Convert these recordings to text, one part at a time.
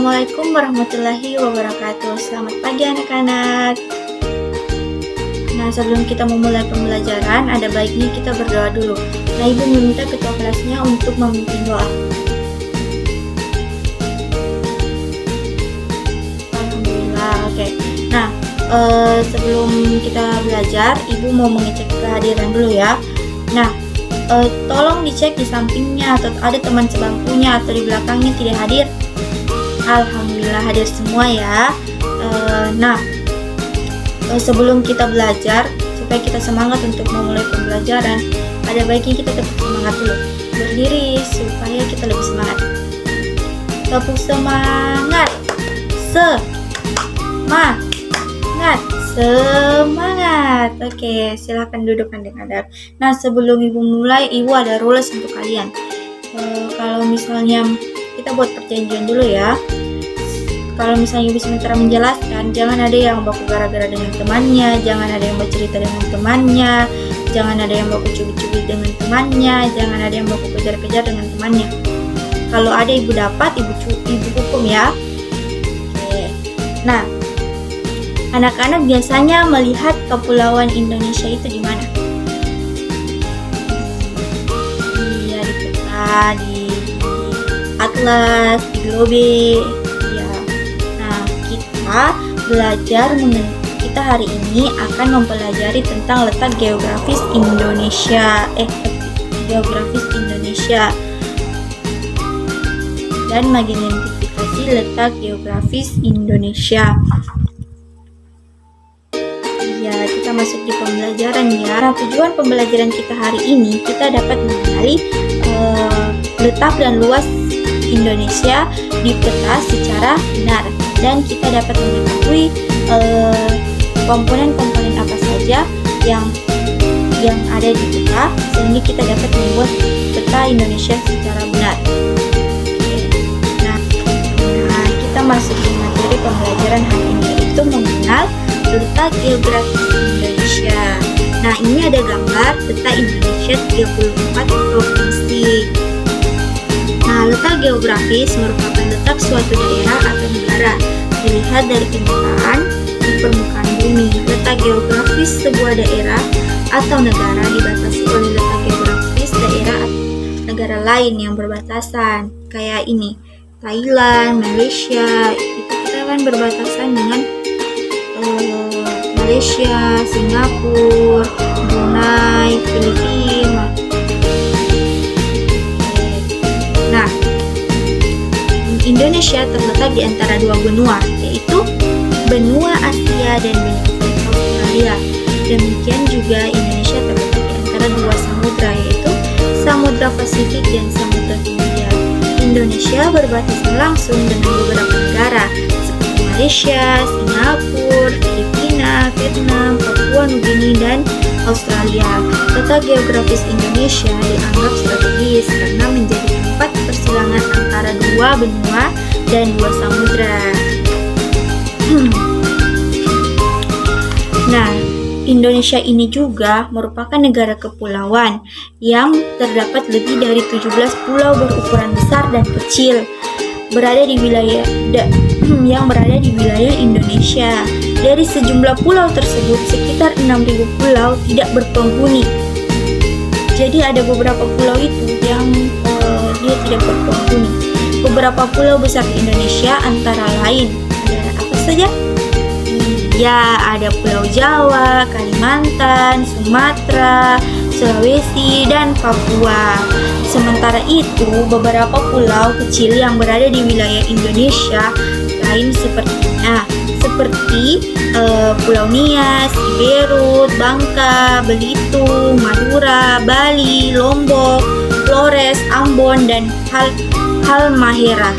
Assalamualaikum warahmatullahi wabarakatuh. Selamat pagi anak-anak. Nah, sebelum kita memulai pembelajaran, ada baiknya kita berdoa dulu. Nah, Ibu meminta ketua kelasnya untuk memimpin doa. Alhamdulillah, oke. Nah, sebelum kita belajar, Ibu mau mengecek kehadiran dulu ya. Nah, tolong dicek di sampingnya atau ada teman sebangkunya atau di belakangnya tidak hadir. Alhamdulillah hadir semua ya. Sebelum kita belajar, supaya kita semangat untuk memulai pembelajaran, ada baiknya kita tetap semangat dulu. Berdiri supaya kita lebih semangat. Tepuk semangat. Semangat. Oke, silahkan duduk adik-adik. Nah, sebelum Ibu mulai, Ibu ada rules untuk kalian. Kalau misalnya kita buat perjanjian dulu ya. Kalau misalnya Ibu sementara menjelaskan, jangan ada yang baku gara-gara dengan temannya, jangan ada yang bercerita dengan temannya, jangan ada yang baku cubit-cubit dengan temannya, jangan ada yang baku kejar-kejar dengan temannya. Kalau ada Ibu dapat, Ibu hukum ya. Oke. Nah, anak-anak biasanya melihat kepulauan Indonesia itu di mana? Iya, di peta, di atlas, di globe. Kita hari ini akan mempelajari tentang letak geografis Indonesia dan mengidentifikasi letak geografis Indonesia. Ya, kita masuk di pembelajaran ya. Nah, tujuan pembelajaran kita hari ini, kita dapat mengenali letak dan luas Indonesia di peta secara benar, dan kita dapat mengetahui komponen-komponen apa saja yang ada di peta, sehingga kita dapat membuat peta Indonesia secara benar. Nah, kita masuk di materi pembelajaran hari ini, yaitu mengenal letak geografis Indonesia. Nah, ini ada gambar peta Indonesia 34 provinsi. Nah, letak geografis merupakan letak suatu daerah atau negara dilihat dari kenyataan di permukaan bumi. Letak geografis sebuah daerah atau negara dibatasi oleh letak geografis daerah atau negara lain yang berbatasan. Kayak ini, Thailand, Malaysia, itu kita kan berbatasan dengan Malaysia, Singapura, Brunei, Filipina. Nah, Indonesia terletak di antara dua benua, yaitu benua Asia dan benua Australia. Demikian juga Indonesia terletak di antara dua samudra, yaitu Samudra Pasifik dan Samudra Hindia. Indonesia berbatasan langsung dengan beberapa negara seperti Malaysia, Singapura, Filipina, Vietnam, Papua Nugini, dan Australia. Letak geografis Indonesia dianggap strategis karena menjadi tempat persilangan antara dua benua dan dua samudra. Nah, Indonesia ini juga merupakan negara kepulauan yang terdapat lebih dari 17 pulau berukuran besar dan kecil berada di wilayah Indonesia. Dari sejumlah pulau tersebut, sekitar 6.000 pulau tidak berpenghuni. Jadi ada beberapa pulau itu yang dia tidak berpenghuni. Beberapa pulau besar di Indonesia antara lain ada apa saja? Ya, ada Pulau Jawa, Kalimantan, Sumatera, Sulawesi, dan Papua. Sementara itu, beberapa pulau kecil yang berada di wilayah Indonesia lain seperti Pulau Nias, Siberut, Bangka, Belitung, Madura, Bali, Lombok, Flores, Ambon, dan Halmahera.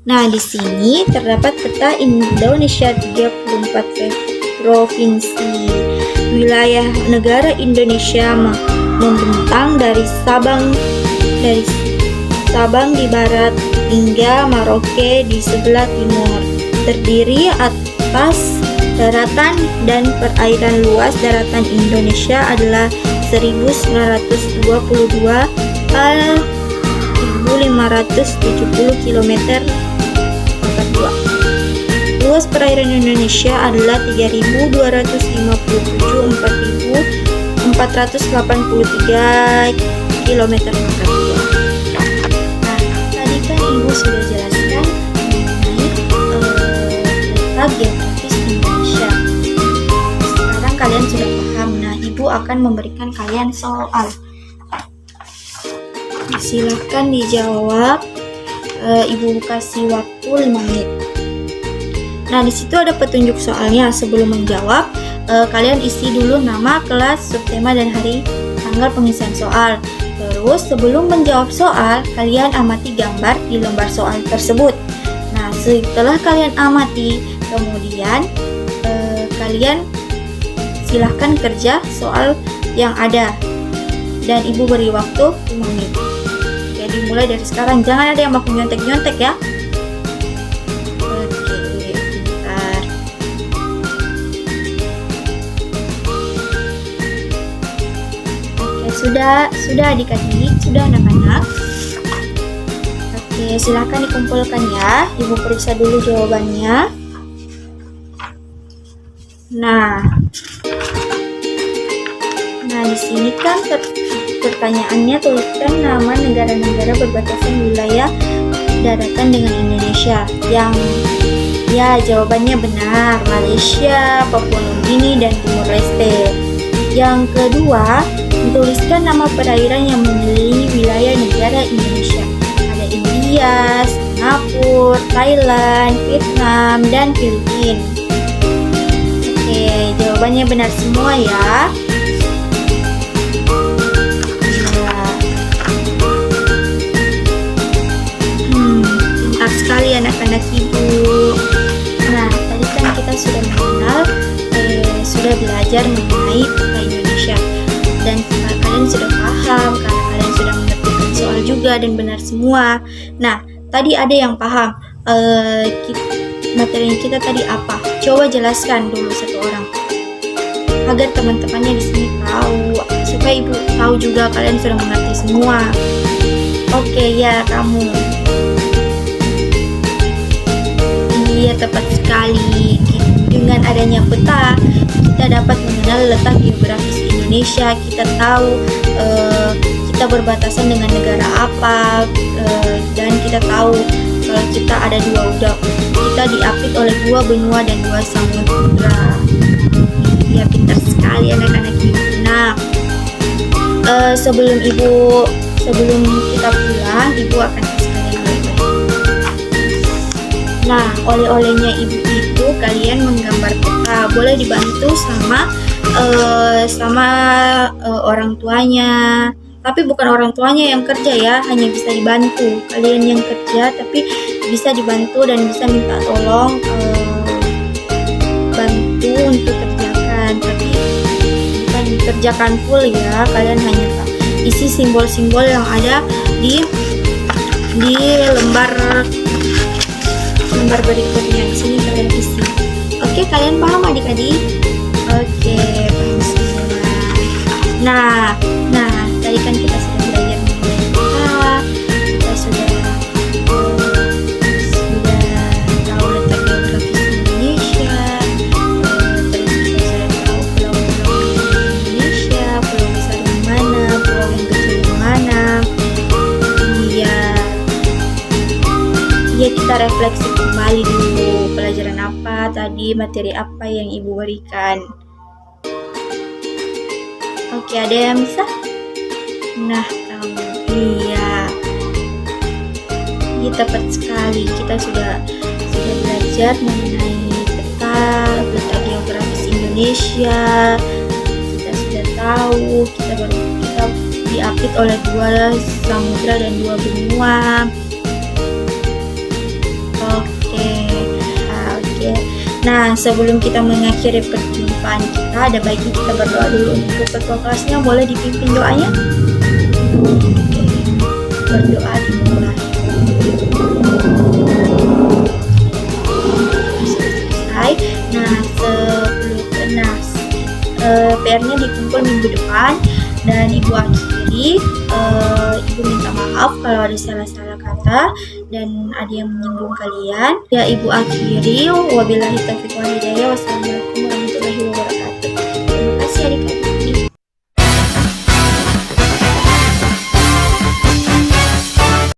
Nah, di sini terdapat peta Indonesia 34 provinsi. Wilayah negara Indonesia membentang dari Sabang di barat hingga Merauke di sebelah timur. Terdiri atas daratan dan perairan. Luas daratan Indonesia adalah 1922 total 1.570 km pangkat 2. Luas perairan Indonesia adalah 3.257 km pangkat 2. Nah, tadi kan Ibu sudah jelaskan mengenai letak geografis Indonesia. Sekarang kalian sudah paham. Nah, Ibu akan memberikan kalian soal. Silahkan dijawab. Ibu kasih waktu 5 menit. Nah, di situ ada petunjuk soalnya. Sebelum menjawab, kalian isi dulu nama, kelas, subtema, dan hari tanggal pengisian soal. Terus sebelum menjawab soal, kalian amati gambar di lembar soal tersebut. Nah, setelah kalian amati, kemudian kalian silahkan kerja soal yang ada. Dan Ibu beri waktu 5 menit. Jadi mulai dari sekarang, jangan ada yang mau nyontek-nyontek ya. Oke, bentar. Oke, sudah adik-adik, sudah anak-anak. Oke, silahkan dikumpulkan ya. Ibu periksa dulu jawabannya. Nah, di sini kan pertanyaannya tuliskan nama negara-negara berbatasan wilayah daratan dengan Indonesia. Yang ya jawabannya benar, Malaysia, Papua Nugini, dan Timur Leste. Yang kedua, tuliskan nama perairan yang mengelilingi wilayah negara Indonesia. Ada India, Singapura, Thailand, Vietnam, dan Filipina. Oke, jawabannya benar semua ya. Sekali anak-anak Ibu. Nah, tadi kan kita sudah mengenal, sudah belajar mengenai peta Indonesia, dan kalian sudah paham karena kalian sudah mengerti soal juga dan benar semua. Nah, tadi ada yang paham materi kita tadi apa? Coba jelaskan dulu satu orang agar teman-temannya di sini tahu, supaya Ibu tahu juga kalian sudah mengerti semua. Oke ya, kamu. Iya, tepat sekali. Dengan adanya peta, kita dapat mengenal letak geografis Indonesia. Kita tahu kita berbatasan dengan negara apa, dan kita tahu kalau kita ada kita diapit oleh 2 benua dan 2 samudra. Ya, pintar sekali anak-anak Ibu. Nah, sebelum kita pulang, Ibu akan kasih kalian oleh-oleh. Nah, oleh-olehnya Ibu itu kalian menggambar peta. Boleh dibantu sama orang tuanya. Tapi bukan orang tuanya yang kerja ya, hanya bisa dibantu. Kalian yang kerja tapi bisa dibantu dan bisa minta tolong bantu untuk kerjakan. Tapi bukan dikerjakan full ya. Kalian hanya isi simbol-simbol yang ada di lembar berikutnya. Di sini kalian isi. Oke, kalian paham adik-adik? Oke, paham semua. Nah, tadi kan kita sudah belajar mengenai peta, kita sudah tahu letak geografis Indonesia, terus kita sudah tahu pulau-pulau Indonesia, pulau besar yang mana, pulau yang kecil yang mana. Iya, kita refleksi kembali dulu pelajaran apa tadi, materi apa yang Ibu berikan. Oke, ada yang bisa? Nah, kamu. Iya, tepat sekali. Kita sudah belajar mengenai peta geografis Indonesia. Kita sudah tahu kita diapit oleh 2 samudra dan 2 benua. Oke. Nah, sebelum kita mengakhiri perjumpaan kita, ada baiknya kita berdoa dulu. Untuk ketua kelasnya boleh dipimpin doanya. Oke, berdoa dimulai. Selesai. Nah, PR-nya dikumpul minggu depan dan Ibu akhiri. Ibu kalau ada salah-salah kata dan ada yang menyinggung kalian. Ya, Ibu akhiri. Wabillahi taufiq wal hidayah. Wassalamualaikum